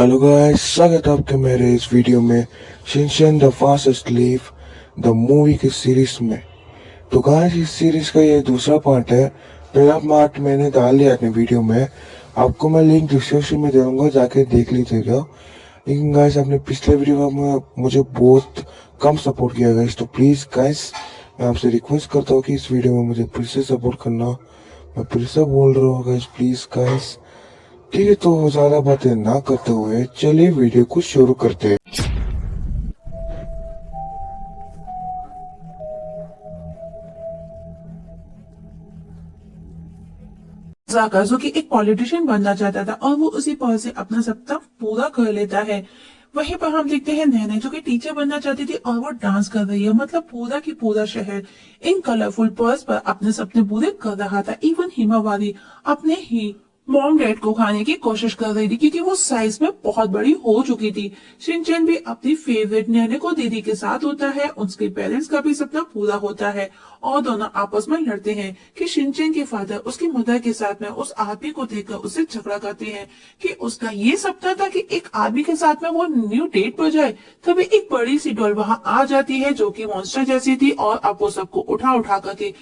Hello guys, स्वागत है आपके मेरे इस वीडियो में Shinchan the fastest leaf the movie की सीरीज में। तो गाइस, इस सीरीज का ये दूसरा पार्ट है। पहला पार्ट मैंने डाल दिया अपने वीडियो में, आपको मैं लिंक डिस्क्रिप्शन में दे दूंगा, जाके देख लीजिएगा। लेकिन गाइस, आपने पिछले वीडियो में मुझे बहुत कम सपोर्ट किया गाइस, तो प्लीज़ गाइस मैं आपसे रिक्वेस्ट करता हूँ कि इस वीडियो में मुझे फिर से सपोर्ट करना। मैं फिर से बोल रहा हूँ गाइस, प्लीज़ गाइस। ठीक है, तो ज्यादा बातें ना करते हुए चलिए वीडियो को शुरू करते हैं। जाकर जो कि एक पॉलिटिशियन बनना चाहता था और वो उसी पद से अपना सपना पूरा कर लेता है। वहीं पर हम देखते हैं नैना जो कि टीचर बनना चाहती थी और वो डांस कर रही है, मतलब पूरा की पूरा शहर इन कलरफुल पर्स पर अपने सपने पूरे कर रहा था। इवन हिमावारी अपने ही मॉम डैड को खाने की कोशिश कर रही थी क्योंकि वो साइज में बहुत बड़ी हो चुकी थी। शिनचैन भी अपनी फेवरेट नैने को दीदी के साथ होता है, उसके पेरेंट्स का भी सपना पूरा होता है और दोनों आपस में लड़ते हैं कि शिनचैन के फादर उसकी मदर के साथ में उस आदमी को देखकर उससे झगड़ा करते हैं कि उसका ये सपना था कि एक आदमी के साथ में वो न्यू डेट पर जाए। तभी एक बड़ी सी डॉल वहां आ जाती है जो कि मॉन्स्टर जैसी थी और अब वो सबको उठा उठा करके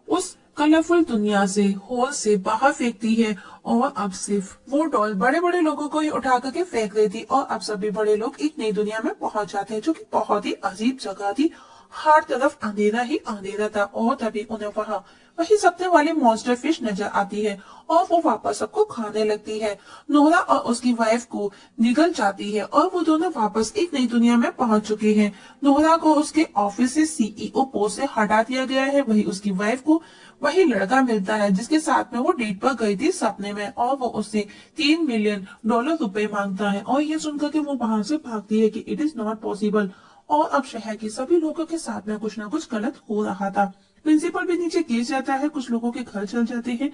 उस कलरफुल दुनिया से हॉल से बाहर फेंकती है। और अब सिर्फ वो डॉल बड़े बड़े लोगों को ही उठा करके फेंक रही थी और अब सभी बड़े लोग एक नई दुनिया में पहुंच जाते हैं जो कि बहुत ही अजीब जगह थी। हर तरफ अंधेरा ही अंधेरा था और तभी उन्हें वहां वही सपने वाली मॉन्स्टर फिश नजर आती है और वो वापस सबको खाने लगती है। नोरा और उसकी वाइफ को निगल जाती है और वो दोनों वापस एक नई दुनिया में पहुंच चुके हैं। नोरा को उसके ऑफिस से सीईओ पोस्ट से हटा दिया गया है, वही उसकी वाइफ को वही लड़का मिलता है जिसके साथ में वो डेट पर गई थी सपने में और वो उससे $3 मिलियन रुपए मांगता है और ये सुनकर के वो वहां से भागती है कि इट इज नॉट पॉसिबल। और अब शहर के सभी लोगों के साथ में कुछ ना कुछ गलत हो रहा था। प्रिंसिपल भी नीचे गिर जाता है, कुछ लोगों के घर चल जाते हैं।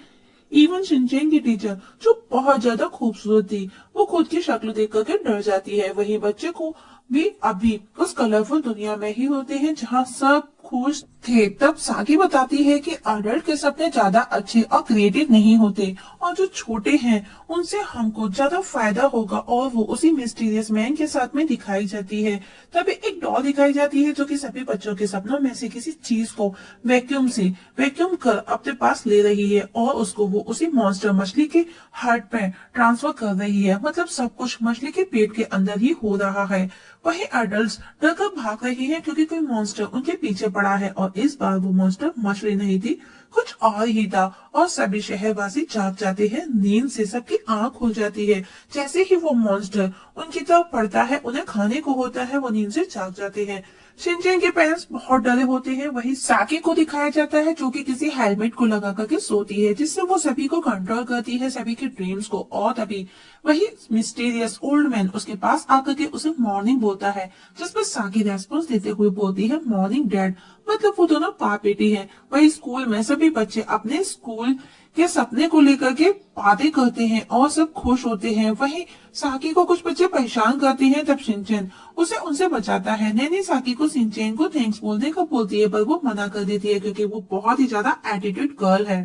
इवन शिनचैन की टीचर जो बहुत ज्यादा खूबसूरत थी वो खुद की शक्ल देख करके डर जाती है। वही बच्चे को भी अभी उस कलरफुल दुनिया में ही होते हैं जहाँ सब खुश थे। तब साकी बताती है कि अडल्ट के सपने ज्यादा अच्छे और क्रिएटिव नहीं होते और जो छोटे हैं उनसे हमको ज्यादा फायदा होगा और वो उसी मिस्टीरियस मैन के साथ में दिखाई जाती है। तभी एक डॉल दिखाई जाती है जो कि सभी बच्चों के सपनों में से किसी चीज को वैक्यूम कर अपने पास ले रही है और उसको वो उसी मॉन्स्टर मछली के हार्ट पे ट्रांसफर कर रही है, मतलब सब कुछ मछली के पेट के अंदर ही हो रहा है। वही एडल्ट्स डरकर भाग रही हैं क्योंकि कोई मॉन्स्टर उनके पीछे पड़ा है और इस बार वो मॉन्स्टर मछली नहीं थी, कुछ और ही था। और सभी शहरवासी जाग जाते हैं, नींद से सबकी आंख खुल जाती है। जैसे ही वो मॉन्स्टर उनकी तरफ पड़ता है, उन्हें खाने को होता है, वो नींद से जाग जाते हैं। शिनचैन के पेरेंट्स बहुत डरे होते हैं। वही साकी को दिखाया जाता है जो कि किसी हेलमेट को लगा करके सोती है जिससे वो सभी को कंट्रोल करती है, सभी के ड्रीम्स को। और तभी वही मिस्टीरियस ओल्ड मैन उसके पास आकर के उसे मॉर्निंग बोलता है, जिस पर साकी रेस्पॉन्स देते हुए बोलती है मॉर्निंग डैड, मतलब वो दोनों बाप बेटी है। वही स्कूल में सभी बच्चे अपने स्कूल के सपने को लेकर के बातें करते हैं और सब खुश होते हैं। वही साकी को कुछ बच्चे परेशान करते हैं, तब शिनचैन उसे उनसे बचाता है। नैनी साकी को शिनचैन को थैंक्स बोलने को बोलती है पर वो मना कर देती है क्योंकि वो बहुत ही ज्यादा एटीट्यूड गर्ल है।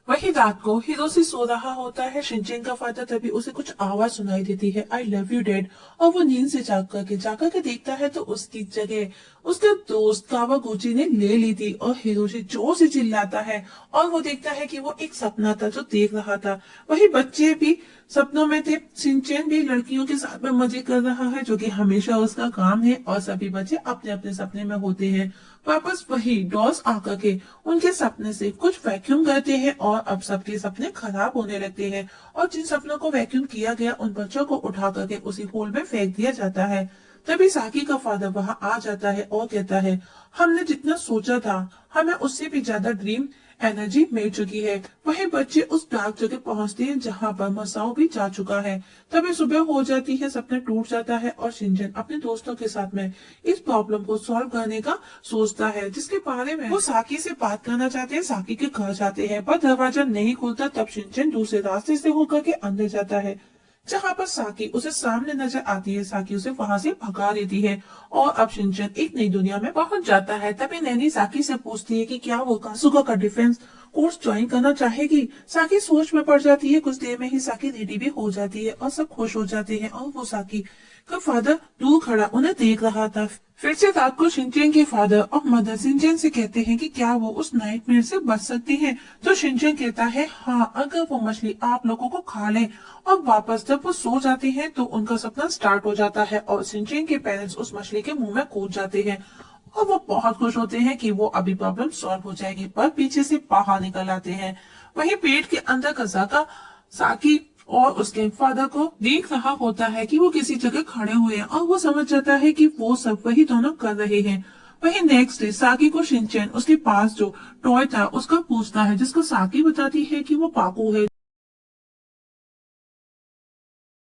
वही रात को हिरोशी सो रहा होता है। शिनचैन का फादर तभी उसे कुछ आवाज सुनाई देती है, आई लव यू डैड। और वो नींद से जाकर के देखता है तो उसकी जगह उसके दोस्त कावागुची ने ले ली थी और हिरोशी जोर से चिल्लाता है और वो देखता है कि वो एक सपना था जो देख रहा था। वही बच्चे भी सपनों में थे। शिनचैन भी लड़कियों के साथ में मजे कर रहा है जो कि हमेशा उसका काम है और सभी बच्चे अपने अपने सपने में होते हैं। वापस वही डॉल्स आकर के उनके सपने से कुछ वैक्यूम करते हैं और अब सबके सपने खराब होने लगते हैं और जिन सपनों को वैक्यूम किया गया उन बच्चों को उठा करके उसी होल में फेंक दिया जाता है। तभी साकी का फादर वहां आ जाता है और कहता है, हमने जितना सोचा था हमें उससे भी ज्यादा ड्रीम एनर्जी मिल चुकी है। वही बच्चे उस डार्क जगह पहुंचते हैं जहां पर मसाओ भी जा चुका है। तभी सुबह हो जाती है, सपना टूट जाता है और शिनचैन अपने दोस्तों के साथ में इस प्रॉब्लम को सॉल्व करने का सोचता है, जिसके बारे में वो साकी से बात करना चाहते हैं। साकी के घर जाते हैं पर दरवाजा नहीं खुलता। तब शिनचैन दूसरे रास्ते से होकर के अंदर जाता है जहां पर साकी उसे सामने नजर आती है। साकी उसे वहां से भगा देती है और अब शिनचैन एक नई दुनिया में पहुंच जाता है। तभी नैनी साकी से पूछती है कि क्या वो कासुगा का डिफेंस कोर्स ज्वाइन करना चाहेगी। साकी सोच में पड़ जाती है। कुछ देर में ही साकी रेडी भी हो जाती है और सब खुश हो जाते हैं और वो साकी का फादर दूर खड़ा उन्हें देख रहा था। फिर से रात को शिनचैन के फादर और मदर शिनचैन से कहते हैं कि क्या वो उस नाइटमेयर से बच सकती हैं। तो शिनचैन कहता है हाँ, अगर वो मछली आप लोगों को खा ले। और वापस जब वो सो जाते हैं तो उनका सपना स्टार्ट हो जाता है और शिनचैन के पेरेंट्स उस मछली के मुंह में कूद जाते हैं और वो बहुत खुश होते हैं कि वो अभी प्रॉब्लम सॉल्व हो जाएगी, पर पीछे से बाहर निकल आते हैं। वहीं पेट के अंदर का जाका साकी और उसके फादर को देख रहा होता है कि वो किसी जगह खड़े हुए हैं और वो समझ जाता है कि वो सब वही दोनों कर रहे हैं। वहीं नेक्स्ट डे साकी को शिनचैन उसके पास जो टॉय था उसका पूछता है, जिसको साकी बताती है कि वो पाकू है।